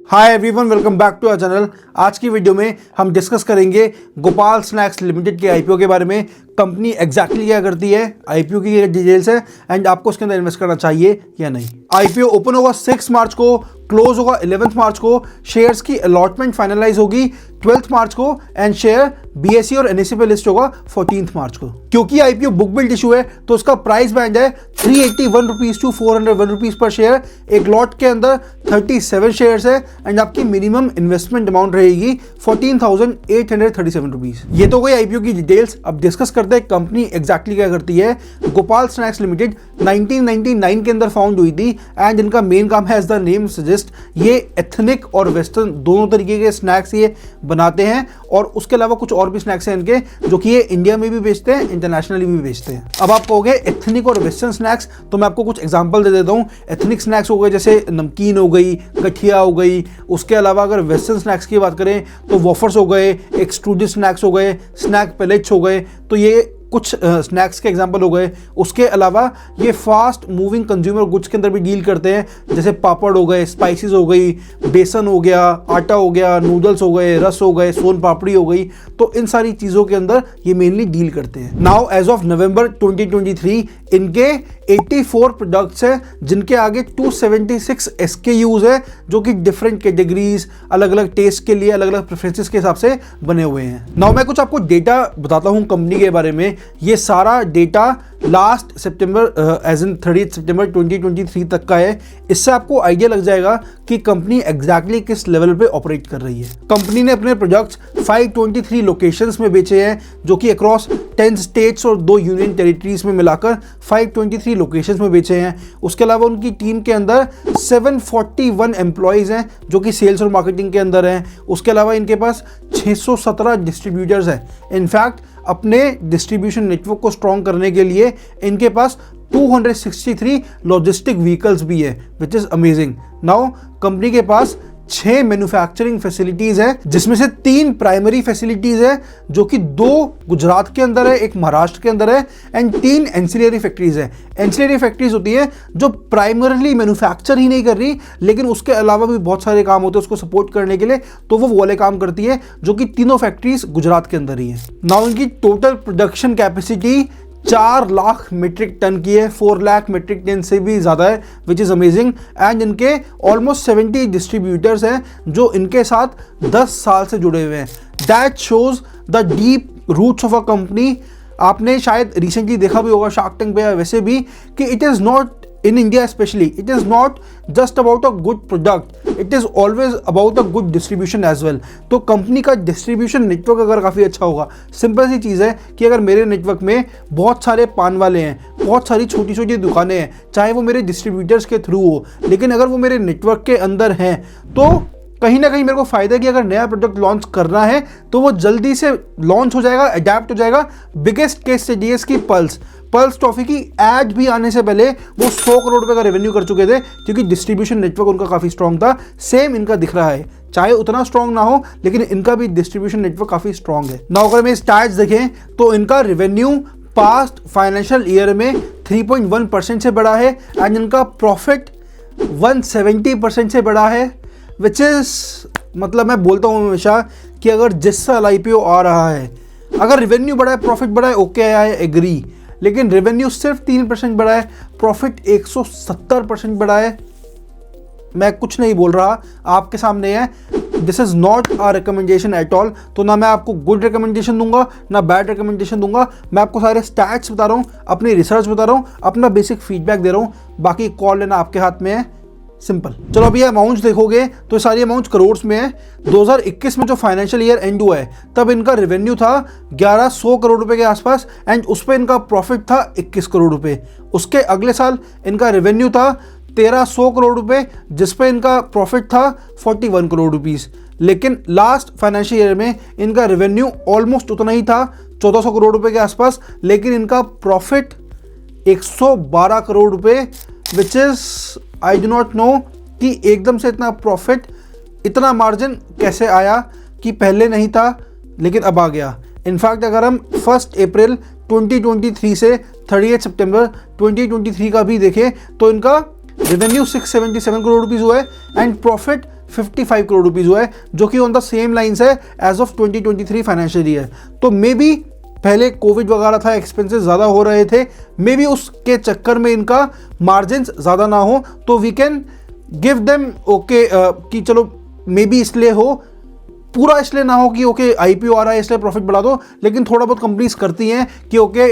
Hi everyone, welcome back to our channel. आज की video में हम डिस्कस करेंगे गोपाल स्नैक्स लिमिटेड के आईपीओ के बारे में। कंपनी एग्जैक्टली क्या करती है, आईपीओ की डिटेल्स है एंड आपको उसके अंदर इन्वेस्ट करना चाहिए या नहीं। आईपीओ ओपन होगा 6 मार्च को, क्लोज होगा 11 मार्च को। शेयर्स की अलॉटमेंट फाइनलाइज होगी 12 मार्च को एंड शेयर बीएसई और एनएसई पे लिस्ट होगा 14 मार्च को। क्योंकि आईपीओ बुक बिल्ड इशू है तो उसका प्राइस बैंड है 381 rupees to 401 rupees per share. एक लॉट के अंदर 37 शेयर्स है एंड आपकी मिनिमम इन्वेस्टमेंट अमाउंट रहेगी 14,837 रुपीज। ये तो गई आईपीओ की डिटेल्स। अब डिस्कस करते हैं कंपनी एग्जैक्टली क्या करती है। गोपाल स्नैक्स लिमिटेड 1999 के अंदर फाउंड हुई थी एंड इनका मेन काम है, एज द नेम सजेस्ट, ये एथनिक और वेस्टर्न दोनों तरीके के स्नैक्स ये बनाते हैं और उसके अलावा कुछ और भी स्नैक्स हैं इनके जो कि ये इंडिया में भी बेचते हैं, इंटरनेशनली भी बेचते हैं। अब आप कहोगे एथनिक और वेस्टर्न स्नैक्स, तो मैं आपको कुछ एग्जांपल दे देता हूँ। एथनिक स्नैक्स हो गए जैसे नमकीन हो गई, गठिया हो गई। उसके अलावा अगर वेस्टर्न स्नैक्स की बात करें तो वॉफर्स हो गए, एक्सट्रूडेड स्नैक्स हो गए, स्नैक पैलेट्स हो गए। तो ये कुछ स्नैक्स के एग्जांपल हो गए। उसके अलावा ये फास्ट मूविंग कंज्यूमर गुड्स के अंदर भी डील करते हैं, जैसे पापड़ हो गए, स्पाइसेस हो गई, बेसन हो गया, आटा हो गया, नूडल्स हो गए, रस हो गए, सोन पापड़ी हो गई। तो इन सारी चीज़ों के अंदर ये मेनली डील करते हैं। नाउ एज ऑफ नवंबर 2023 इनके 84 प्रोडक्ट्स हैं जिनके आगे 276 SKUs है जो कि डिफरेंट कैटेगरीज, अलग अलग टेस्ट के लिए, अलग अलग प्रेफरेंसेस के हिसाब से बने हुए हैं। नाउ मैं कुछ आपको डेटा बताता हूं कंपनी के बारे में। ये सारा डेटा लास्ट सितंबर एज इन 30 सितंबर 2023 तक का है। इससे आपको आइडिया लग जाएगा कि कंपनी एग्जैक्टली किस लेवल पे ऑपरेट कर रही है। कंपनी ने अपने प्रोडक्ट्स 523 लोकेशंस में बेचे हैं जो कि अक्रॉस 10 स्टेट्स और 2 यूनियन टेरिटरीज में मिलाकर 523 लोकेशंस में बेचे हैं। उसके अलावा उनकी टीम के अंदर 741 एम्प्लॉयज़ हैं जो कि सेल्स और मार्केटिंग के अंदर हैं। उसके अलावा इनके पास 617 डिस्ट्रीब्यूटर्स हैं। इनफैक्ट अपने डिस्ट्रीब्यूशन नेटवर्क को स्ट्रॉन्ग करने के लिए इनके पास 263 लॉजिस्टिक व्हीकल्स भी है, which is amazing. Now company के पास 6 मैन्युफैक्चरिंग फैसिलिटीज है जिसमें से 3 प्राइमरी फैसिलिटीज है जो कि 2 गुजरात के अंदर है, एक महाराष्ट्र के अंदर है एंड 3 एंसिलरी फैक्ट्रीज है। एंसिलरी फैक्ट्रीज होती है जो प्राइमरली मैन्युफैक्चर ही नहीं कर रही लेकिन उसके अलावा भी बहुत सारे काम होते हैं उसको सपोर्ट करने के लिए, तो वो वाले काम करती है जो कि तीनों फैक्ट्रीज गुजरात के अंदर ही है। नाउ इनकी total production capacity 4 lakh metric tonne की है, 4 लाख मीट्रिक टन से भी ज़्यादा है, विच इज़ अमेजिंग। एंड इनके ऑलमोस्ट 70 डिस्ट्रीब्यूटर्स हैं जो इनके साथ 10 साल से जुड़े हुए हैं। That shows the deep roots of a company. आपने शायद रिसेंटली देखा भी होगा शार्क टैंक पे या वैसे भी कि it is not in India especially, it is not just about a good product, it is always about a good distribution as well। तो कंपनी का डिस्ट्रीब्यूशन नेटवर्क अगर काफ़ी अच्छा होगा, सिंपल सी चीज़ है कि अगर मेरे नेटवर्क में बहुत सारे पान वाले हैं, बहुत सारी छोटी छोटी दुकानें हैं, चाहे वो मेरे डिस्ट्रीब्यूटर्स के थ्रू हो, लेकिन अगर वो मेरे नेटवर्क के अंदर हैं तो कहीं ना कहीं मेरे को फायदा है कि अगर नया प्रोडक्ट लॉन्च करना है तो वो जल्दी से लॉन्च हो जाएगा, अडेप्ट हो जाएगा। बिगेस्ट केस स्टडी है इसकी पल्स टॉफी की ऐड भी आने से पहले वो 100 करोड़ रुपए का रेवेन्यू कर चुके थे क्योंकि डिस्ट्रीब्यूशन नेटवर्क उनका काफ़ी स्ट्रॉन्ग था। सेम इनका दिख रहा है, चाहे उतना स्ट्रॉन्ग ना हो लेकिन इनका भी डिस्ट्रीब्यूशन नेटवर्क काफ़ी स्ट्रॉन्ग है। ना अगर मैं स्टैट्स देखें तो इनका रेवेन्यू पास्ट फाइनेंशियल ईयर में 3.1% से बढ़ा है एंड इनका प्रॉफिट 170% से बढ़ा है, विच इज़, मतलब मैं बोलता हूँ हमेशा कि अगर जिस साल आईपीओ आ रहा है, अगर रेवेन्यू बढ़ा है, प्रॉफिट बढ़ा है, ओके आई एग्री, लेकिन रेवेन्यू सिर्फ 3% बढ़ा है, प्रॉफिट 170% बढ़ा है। मैं कुछ नहीं बोल रहा, आपके सामने है। This is not a recommendation at all. तो ना मैं आपको गुड रिकमेंडेशन दूंगा ना बैड रिकमेंडेशन दूंगा, मैं आपको सारे स्टैट्स बता रहा हूँ, अपनी रिसर्च बता रहा हूँ, अपना बेसिक फीडबैक दे रहा हूँ। बाकी कॉल लेना आपके हाथ में है, सिंपल। चलो अभी अमाउंट्स देखोगे तो सारी अमाउंट्स करोड्स में है। 2021 में जो फाइनेंशियल ईयर एंड हुआ है तब इनका रेवेन्यू था 1100 करोड़ रुपए के आसपास एंड उस पर इनका प्रॉफिट था 21 करोड़ रुपए। उसके अगले साल इनका रेवेन्यू था 1300 करोड़ रुपए जिस पे इनका प्रॉफिट था 41 करोड़ रुपीज़। लेकिन लास्ट फाइनेंशियल ईयर में इनका रेवेन्यू ऑलमोस्ट उतना ही था, 1400 करोड़ रुपए के आसपास, लेकिन इनका प्रॉफिट 112 करोड़ रुपए, which is I do not know कि एकदम से इतना प्रॉफिट, इतना मार्जिन कैसे आया कि पहले नहीं था लेकिन अब आ गया। इनफैक्ट अगर हम 1 अप्रैल 2023 से 30 सितंबर 2023 का भी देखें तो इनका रेवेन्यू 677 करोड़ रुपीज़ हुआ है एंड प्रॉफिट 55 करोड़ रुपीज़ हुआ है, जो कि ऑन द सेम लाइन्स है एज ऑफ 2023 फाइनेंशियल ईयर। तो मे बी पहले कोविड वगैरह था, एक्सपेंसेस ज़्यादा हो रहे थे, मे बी उसके चक्कर में इनका मार्जिन्स ज़्यादा ना हो, तो we can give them okay कि चलो मे बी इसलिए हो, पूरा इसलिए ना हो कि ओके आईपीओ आ रहा है इसलिए प्रॉफिट बढ़ा दो, लेकिन थोड़ा बहुत कंपनीज करती हैं कि ओके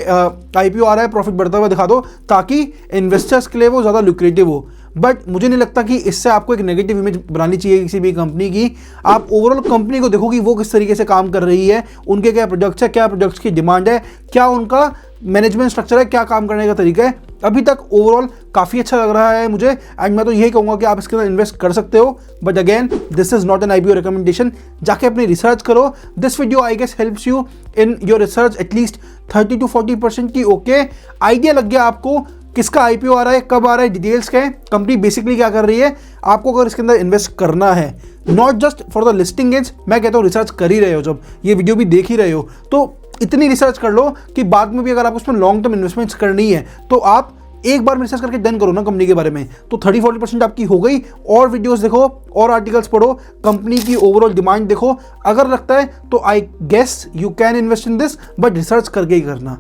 आईपीओ आ रहा है प्रॉफिट बढ़ता हुआ दिखा दो, ताकि इन्वेस्टर्स के लिए वो ज़्यादा लुक्रेटिव हो। बट मुझे नहीं लगता कि इससे आपको एक नेगेटिव इमेज बनानी चाहिए किसी भी कंपनी की। आप ओवरऑल कंपनी को देखो कि वो किस तरीके से काम कर रही है, उनके क्या प्रोडक्ट्स है, क्या प्रोडक्ट्स की डिमांड है, क्या उनका मैनेजमेंट स्ट्रक्चर है, क्या काम करने का तरीका है। अभी तक ओवरऑल काफ़ी अच्छा लग रहा है मुझे, एंड मैं तो यही कहूँगा कि आप इसके अंदर इन्वेस्ट कर सकते हो। But again this is not an IPO recommendation, जाके अपनी रिसर्च करो। This video I guess helps you in your research at least 30 to 40% की ओके आइडिया लग गया आपको किसका आईपीओ आ रहा है, कब आ रहा है, डिटेल्स क्या है, कंपनी बेसिकली क्या कर रही है। आपको अगर इसके अंदर इन्वेस्ट करना है, not just for the listing age, मैं कहता हूँ रिसर्च कर ही रहे हो, जब ये वीडियो भी देख ही रहे हो तो इतनी रिसर्च कर लो कि बाद में भी अगर आपको उसमें लॉन्ग टर्म इन्वेस्टमेंट्स करनी है तो आप एक बार रिसर्च करके डन करो ना कंपनी के बारे में, तो 30-40% आपकी हो गई। और वीडियोस देखो और आर्टिकल्स पढ़ो, कंपनी की ओवरऑल डिमांड देखो, अगर लगता है तो I guess you can invest in this, but research करके ही करना।